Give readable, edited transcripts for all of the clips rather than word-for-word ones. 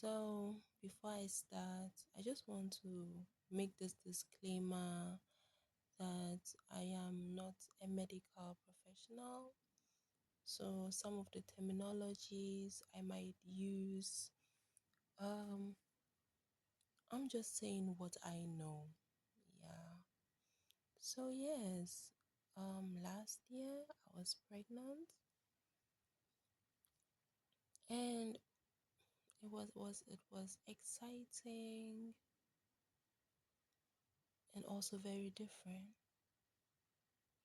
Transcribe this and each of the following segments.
So, before I start, I just want to make this disclaimer that I am not a medical professional. So, some of the terminologies I might use, um, I'm just saying what I know. Yeah. So, yes, last year I was pregnant and it was exciting and also very different.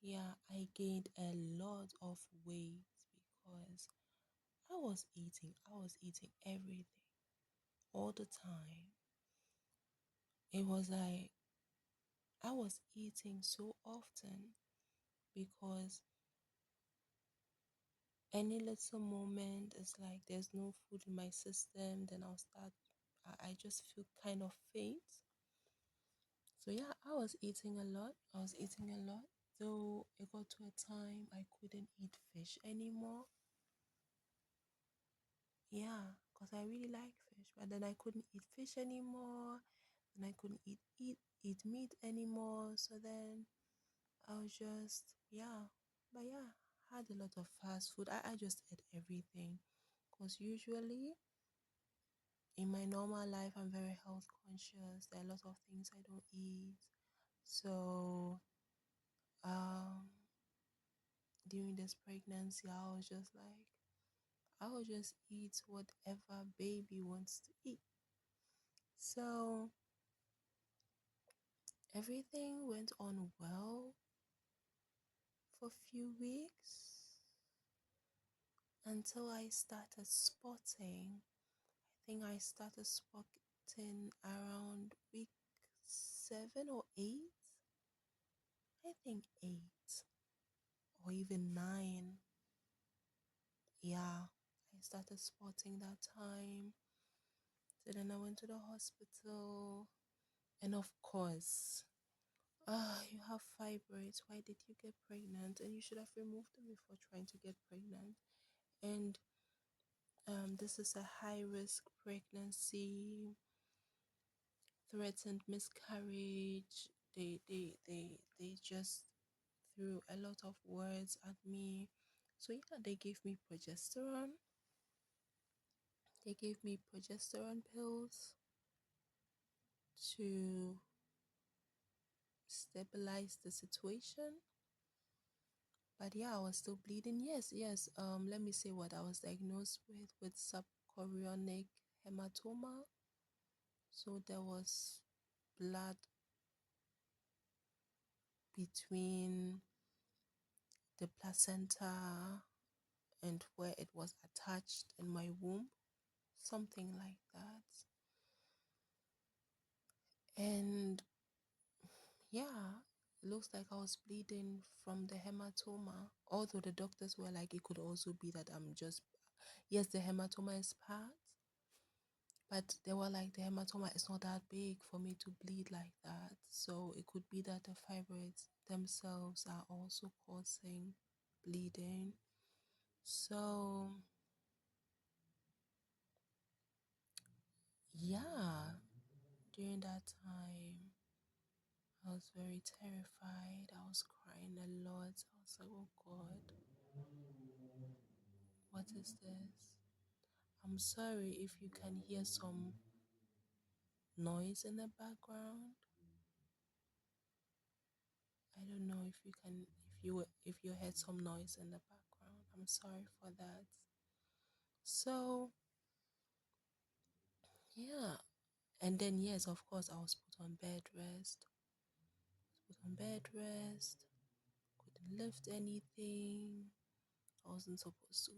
Yeah, I gained a lot of weight because I was eating everything all the time. It was like I was eating so often because any little moment is like there's no food in my system, then I'll start, I just feel kind of faint. So yeah, I was eating a lot. I was eating a lot. Though it got to a time I couldn't eat fish anymore. Yeah, because I really like fish, but then I couldn't eat fish anymore, and I couldn't eat meat anymore. So then I was just but yeah, I had a lot of fast food. I just ate everything, because usually in my normal life I'm very health conscious. There are a lot of things I don't eat. So um during this pregnancy, I will just eat whatever baby wants to eat. So everything went on well for a few weeks until I started spotting. I think I started spotting around week 7 or 8. I think 8 or even 9. Yeah, I started spotting that time. So then I went to the hospital, and of course, you have fibroids. Why did you get pregnant? And you should have removed them before trying to get pregnant. And this is a high risk pregnancy, threatened miscarriage. They just threw a lot of words at me. So yeah, they gave me progesterone. They gave me progesterone pills to stabilize the situation. But yeah, I was still bleeding. Yes. Let me say what I was diagnosed with subchorionic hematoma. So there was blood between the placenta and where it was attached in my womb, something like that. And yeah, it looks like I was bleeding from the hematoma. Although the doctors were like, it could also be that yes, the hematoma is part, but they were like, the hematoma is not that big for me to bleed like that. So it could be that the fibroids themselves are also causing bleeding. So yeah, during that time, I was very terrified. I was crying a lot. I was like, oh God, what is this? I'm sorry if you can hear some noise in the background. I don't know if you can, if you heard some noise in the background. I'm sorry for that. So yeah, and then yes, of course, I was put on bed rest. Put on bed rest. Couldn't lift anything. I wasn't supposed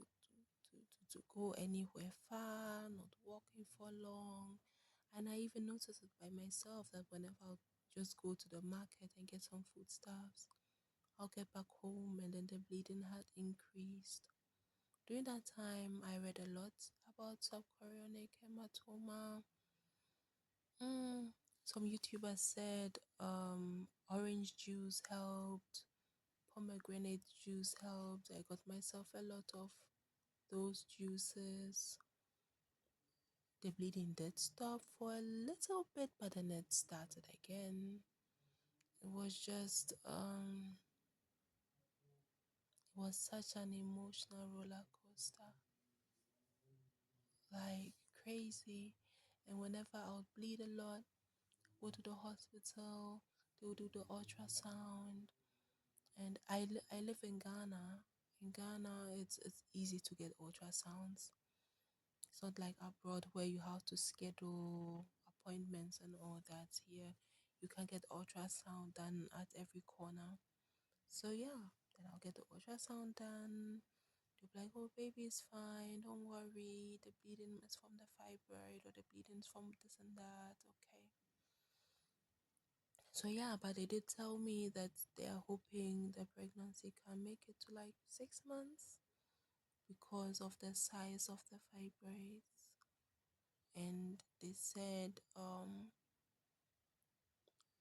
to go anywhere far, not walking for long. And I even noticed it by myself that whenever I'll just go to the market and get some foodstuffs, I'll get back home and then the bleeding had increased. During that time, I read a lot about subchorionic hematoma. Some YouTubers said orange juice helped, pomegranate juice helped. I got myself a lot of those juices. The bleeding did stop for a little bit, but then it started again. It was just it was such an emotional roller coaster, like crazy. And whenever I would bleed a lot, go to the hospital, they would do the ultrasound. And I live in Ghana. In Ghana, it's easy to get ultrasounds. It's not like abroad where you have to schedule appointments and all that. Here, you can get ultrasound done at every corner. So yeah, then I'll get the ultrasound done. They'll be like, "Oh, baby is fine. Don't worry. The bleeding is from the fibroid, or the bleeding is from this and that." Okay. So yeah, but they did tell me that they are hoping the pregnancy can make it to like 6 months because of the size of the fibroids. And they said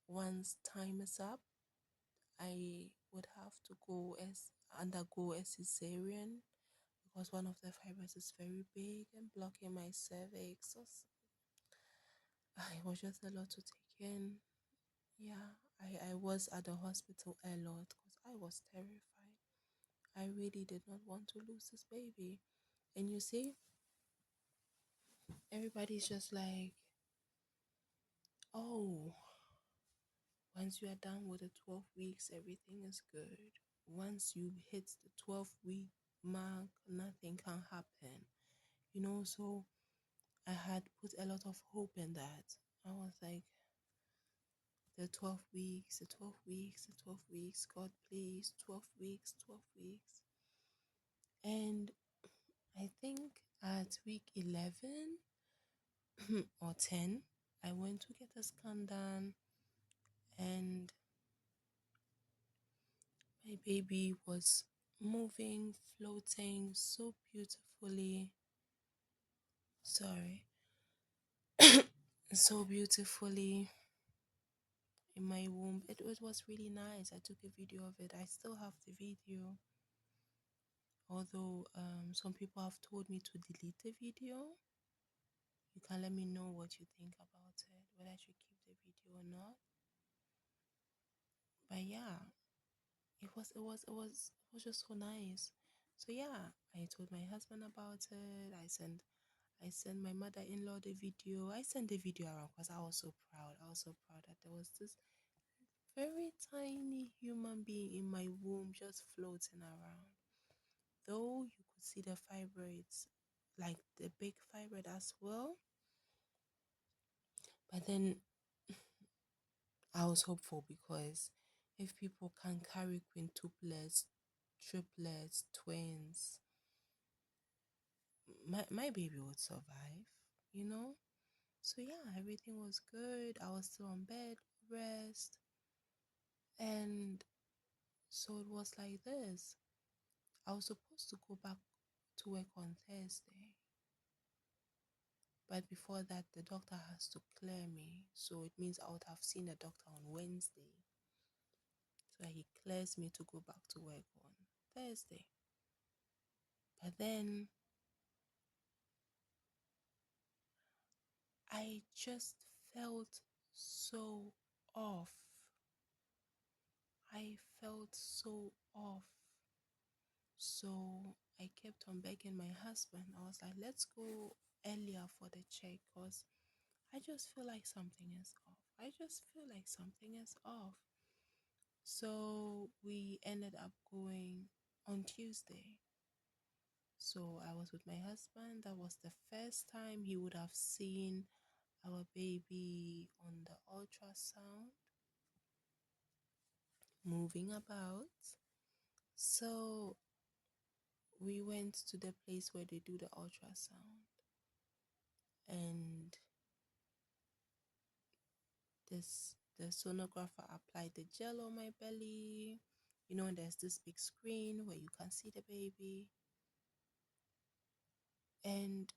once time is up, I would have to undergo a cesarean because one of the fibroids is very big and blocking my cervix. So it was just a lot to take in. Yeah, I was at the hospital a lot because I was terrified. I really did not want to lose this baby. And you see, everybody's just like, oh, once you are done with the 12 weeks, everything is good. Once you hit the 12-week mark, nothing can happen. So I had put a lot of hope in that. I was like, the 12 weeks, the 12 weeks, the 12 weeks, God, please, 12 weeks, 12 weeks. And I think at week 11 or 10, I went to get a scan done, and my baby was moving, floating so beautifully. Sorry, so beautifully in my womb. It was really nice. I took a video of it. I still have the video, although some people have told me to delete the video. You can let me know what you think about it, whether I should keep the video or not. But yeah, it was just so nice. So yeah, I told my husband about it. I sent my mother-in-law the video. I sent the video around because I was so proud. I was so proud that there was this very tiny human being in my womb just floating around. Though you could see the fibroids, like the big fibroid as well. But then I was hopeful because if people can carry quintuplets, triplets, twins, my baby would survive. So yeah, everything was good. I was still on bed rest, and so it was like this. I was supposed to go back to work on Thursday, but before that, the doctor has to clear me. So it means I would have seen a doctor on Wednesday. So he clears me to go back to work on Thursday. But then I just felt so off. I felt so off. So I kept on begging my husband. I was like, let's go earlier for the check because I just feel like something is off. I just feel like something is off. So we ended up going on Tuesday. So I was with my husband. That was the first time he would have seen our baby on the ultrasound moving about. So we went to the place where they do the ultrasound, and the sonographer applied the gel on my belly. There's this big screen where you can see the baby, and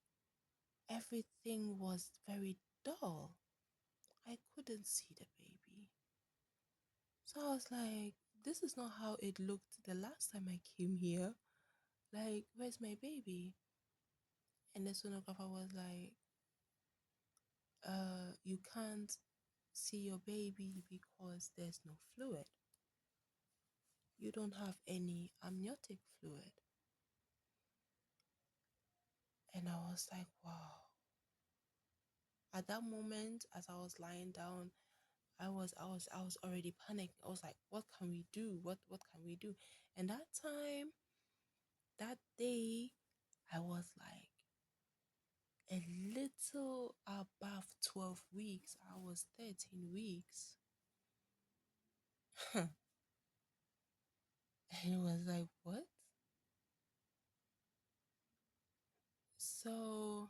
everything was very dull. I couldn't see the baby. So I was like, this is not how it looked the last time I came here. Like, where's my baby? And the sonographer was like, you can't see your baby because there's no fluid. You don't have any amniotic fluid. And I was like, wow. At that moment, as I was lying down, I was already panicking. I was like, what can we do? What can we do? And that day, I was like a little above 12 weeks. I was 13 weeks. And it was like, what? So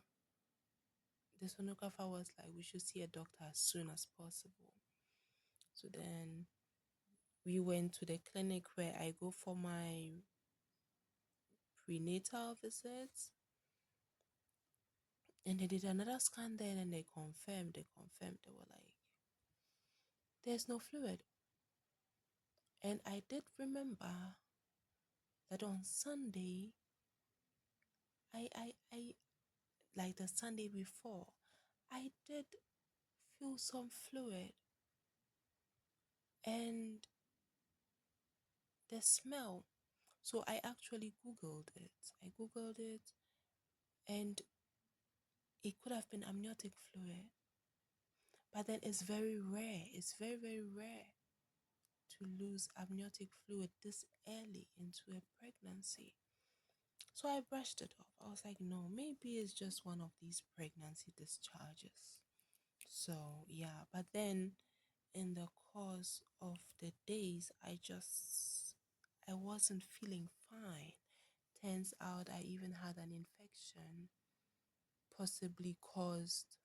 the sonographer was like, we should see a doctor as soon as possible. So then we went to the clinic where I go for my prenatal visits. And they did another scan there and they were like, there's no fluid. And I did remember that on Sunday, I like the Sunday before, I did feel some fluid and the smell. So I actually Googled it. I Googled it and it could have been amniotic fluid. But then it's very rare. It's very, very rare to lose amniotic fluid this early into a pregnancy. So I brushed it off. I was like, no, maybe it's just one of these pregnancy discharges. So yeah, but then in the course of the days, I wasn't feeling fine. Turns out I even had an infection, possibly caused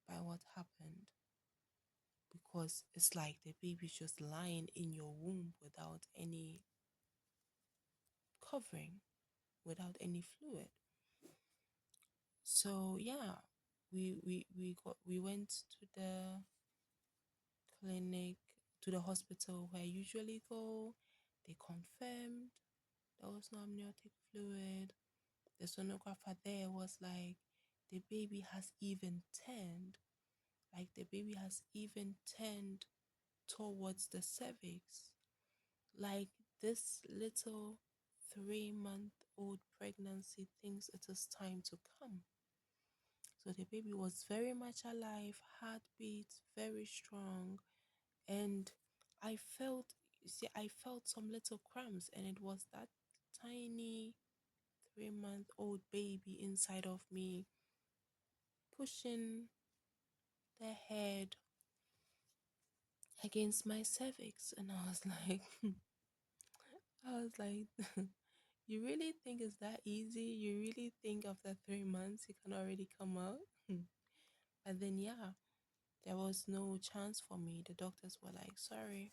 by what happened. Because it's like the baby's just lying in your womb without any covering, without any fluid. So yeah, we went to the clinic, to the hospital where I usually go. They confirmed there was no amniotic fluid. The sonographer there was like, the baby has even turned, like the baby has even turned towards the cervix. Like this little 3-month old pregnancy thinks it is time to come. So the baby was very much alive, heartbeat very strong, and I felt, you see, I felt some little cramps, and it was that tiny 3-month-old baby inside of me pushing the head against my cervix, and I was like, I was like, you really think it's that easy? You really think after 3 months you can already come out? But then, yeah, there was no chance for me. The doctors were like, sorry,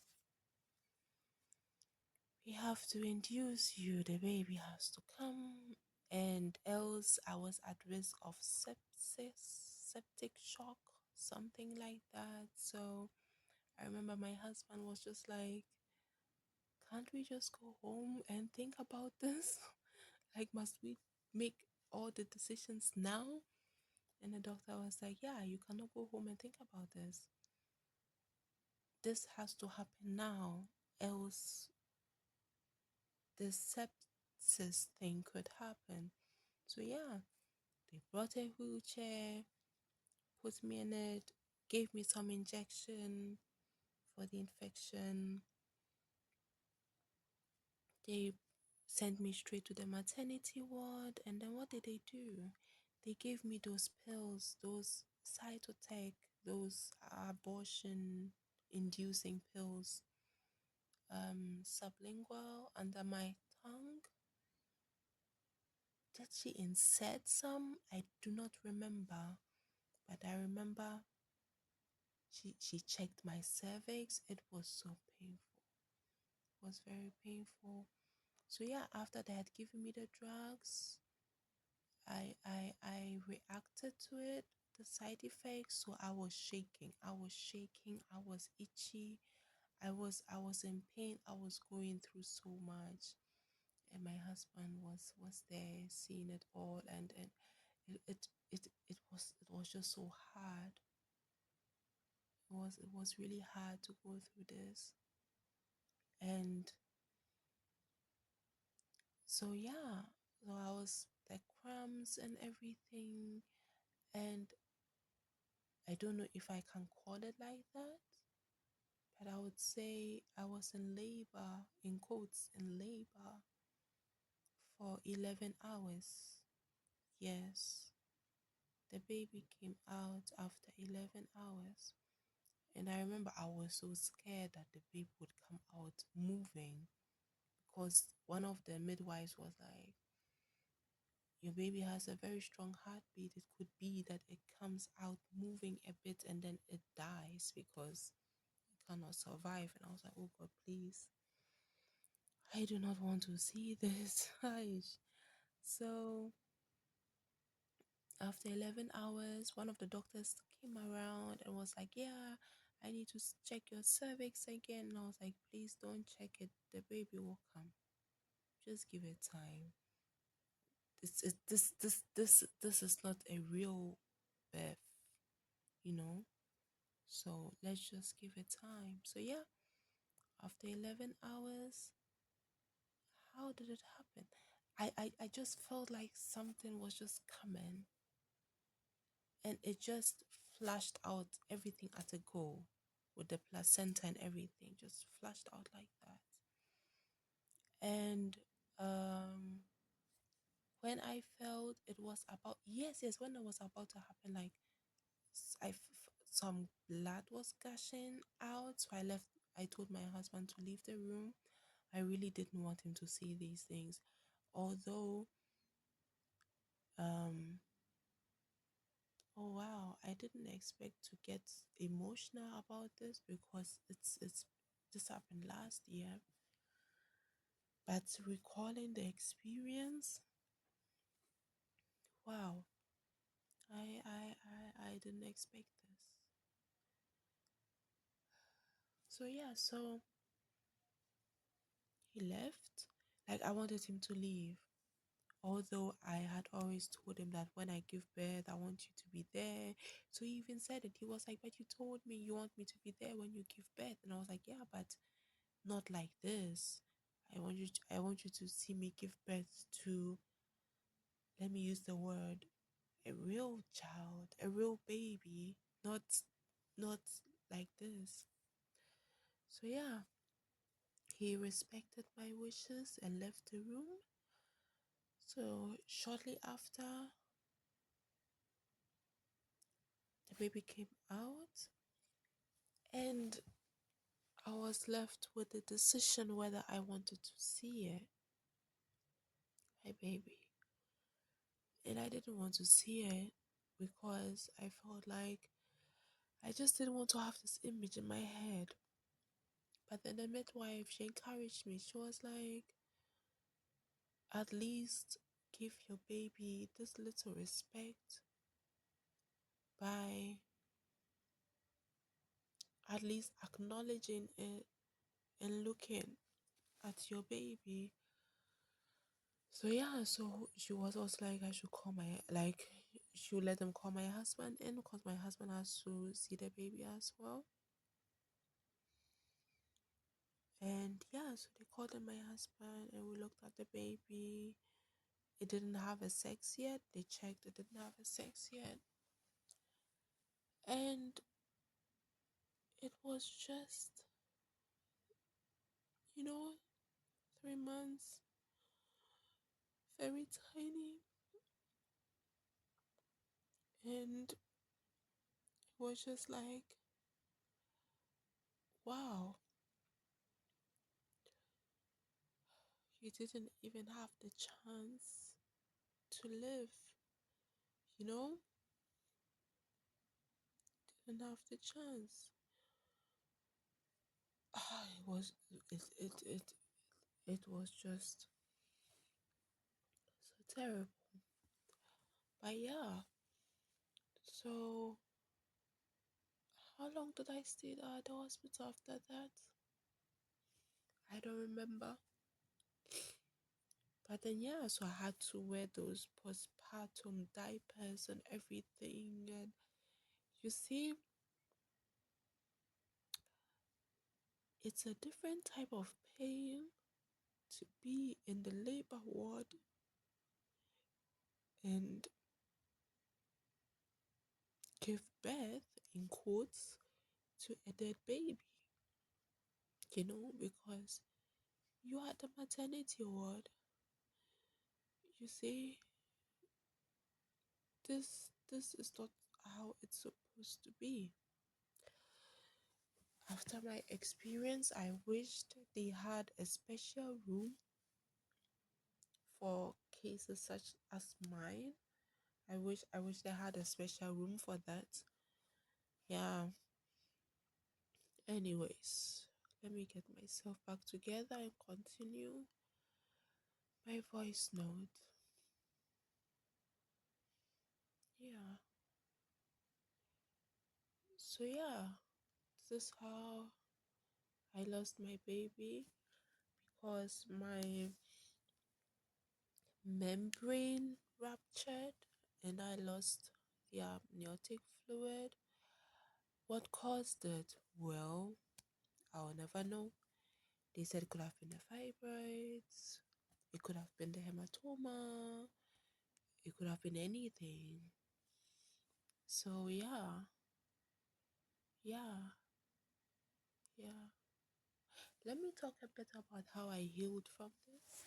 we have to induce you. The baby has to come. And else I was at risk of sepsis, septic shock, something like that. So I remember my husband was just like, can't we just go home and think about this? Like, must we make all the decisions now? And the doctor was like, yeah, you cannot go home and think about this. This has to happen now, else the sepsis thing could happen. So yeah, they brought a wheelchair, put me in it, gave me some injection for the infection. They sent me straight to the maternity ward, and then what did they do? They gave me those pills, those cytotech, those abortion inducing pills, sublingual under my tongue. Did she insert some? I do not remember, but I remember she checked my cervix. It was so painful. It was very painful. So yeah, after they had given me the drugs, I reacted to it, the side effects. So I was shaking. I was shaking. I was itchy. I was in pain. I was going through so much. And my husband was there seeing it all, and it was just so hard. It was really hard to go through this. And so yeah, so I was like cramps and everything, and I don't know if I can call it like that, but I would say I was in labor, in quotes, in labor for 11 hours. Yes, the baby came out after 11 hours. And I remember I was so scared that the baby would come out moving, because one of the midwives was like, your baby has a very strong heartbeat. It could be that it comes out moving a bit and then it dies because it cannot survive. And I was like, oh God, please. I do not want to see this. Aish. So after 11 hours, one of the doctors came around and was like, yeah, I need to check your cervix again. And I was like, please don't check it. The baby will come. Just give it time. This is not a real birth, you know? So let's just give it time. So yeah, after 11 hours, how did it happen? I just felt like something was just coming, and it just flashed out everything at a go, with the placenta and everything just flashed out like that. And um when I felt it was about, yes, when it was about to happen, like some blood was gushing out, so I told my husband to leave the room. I really didn't want him to see these things, although um oh wow, I didn't expect to get emotional about this, because it's this happened last year. But recalling the experience, wow, I didn't expect this. So yeah, so he left. Like, I wanted him to leave. Although I had always told him that when I give birth, I want you to be there. So he even said it. He was like, but you told me you want me to be there when you give birth. And I was like, yeah, but not like this. I want you to see me give birth to, let me use the word, a real child, a real baby, not like this. So yeah, he respected my wishes and left the room. So shortly after, the baby came out, and I was left with the decision whether I wanted to see it, my baby. And I didn't want to see it because I felt like I just didn't want to have this image in my head. But then the midwife, she encouraged me. She was like, at least give your baby this little respect by at least acknowledging it and looking at your baby. So yeah, so she was also like, I should call my, like, she would let them call my husband in, because my husband has to see the baby as well. And yeah, so they called in my husband and we looked at the baby. It didn't have a sex yet. They checked, it didn't have a sex yet. And it was just, you know, 3 months, very tiny. And it was just like, wow, you didn't even have the chance to live, you know? Didn't have the chance. It was, it was just so terrible. But yeah, so how long did I stay at the hospital after that? I don't remember. But then yeah, so I had to wear those postpartum diapers and everything. And you see, It's a different type of pain to be in the labor ward and give birth, in quotes, to a dead baby, because you are at the maternity ward. You see, this is not how it's supposed to be. After my experience, I wished they had a special room for cases such as mine. I wish they had a special room for that. Yeah. Anyways, let me get myself back together and continue my voice note. Yeah. So yeah, this is how I lost my baby, because my membrane ruptured and I lost the amniotic fluid. What caused it? Well, I'll never know. They said it could have been the fibroids, it could have been the hematoma, it could have been anything. So yeah, yeah. Let me talk a bit about how I healed from this.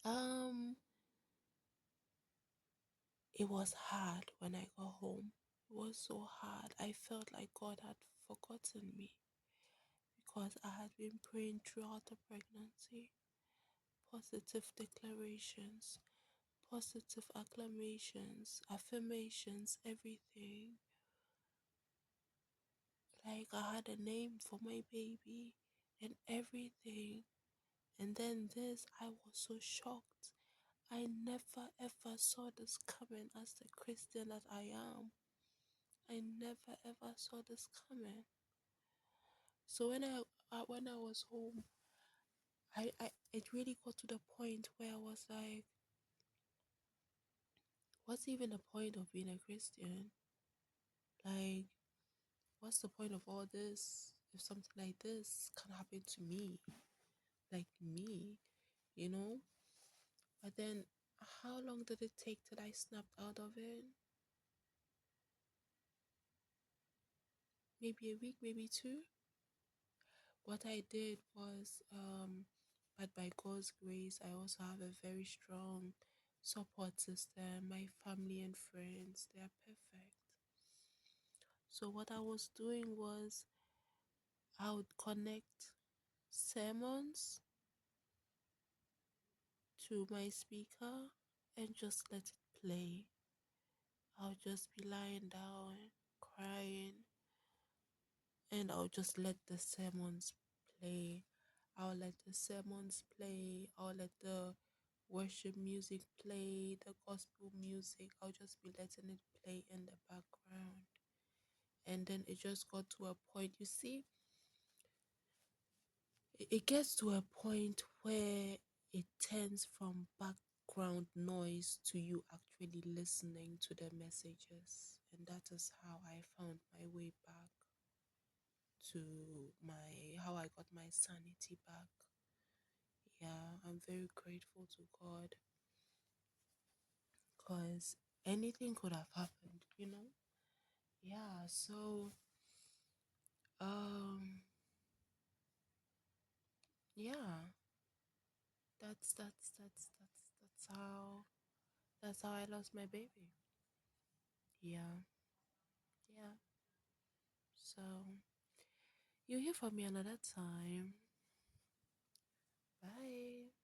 Um, it was hard when I got home. It was so hard. I felt like God had forgotten me because I had been praying throughout the pregnancy. Positive declarations, positive acclamations, affirmations, everything. Like I had a name for my baby and everything. And then this, I was so shocked. I never ever saw this coming as the Christian that I am. I never ever saw this coming. So when I was home, I it really got to the point where I was like, what's even the point of being a Christian? Like, what's the point of all this if something like this can happen to me? Like me, you know? But then how long did it take till I snapped out of it? Maybe a week, maybe two. What I did was, but by God's grace, I also have a very strong support system. My family and friends, they are perfect. So what I was doing was I would connect sermons to my speaker and just let it play. I'll just be lying down, crying, and I'll just let the sermons play. I'll let the sermons play. I'll let the worship music play, the gospel music. I'll just be letting it play in the background. And then it just got to a point, you see, it gets to a point where it turns from background noise to you actually listening to the messages. And that is how I found my way back to how I got my sanity back. Yeah, I'm very grateful to God because anything could have happened. Yeah, so um yeah, that's how I lost my baby. Yeah, yeah. So you hear from me another time. Bye.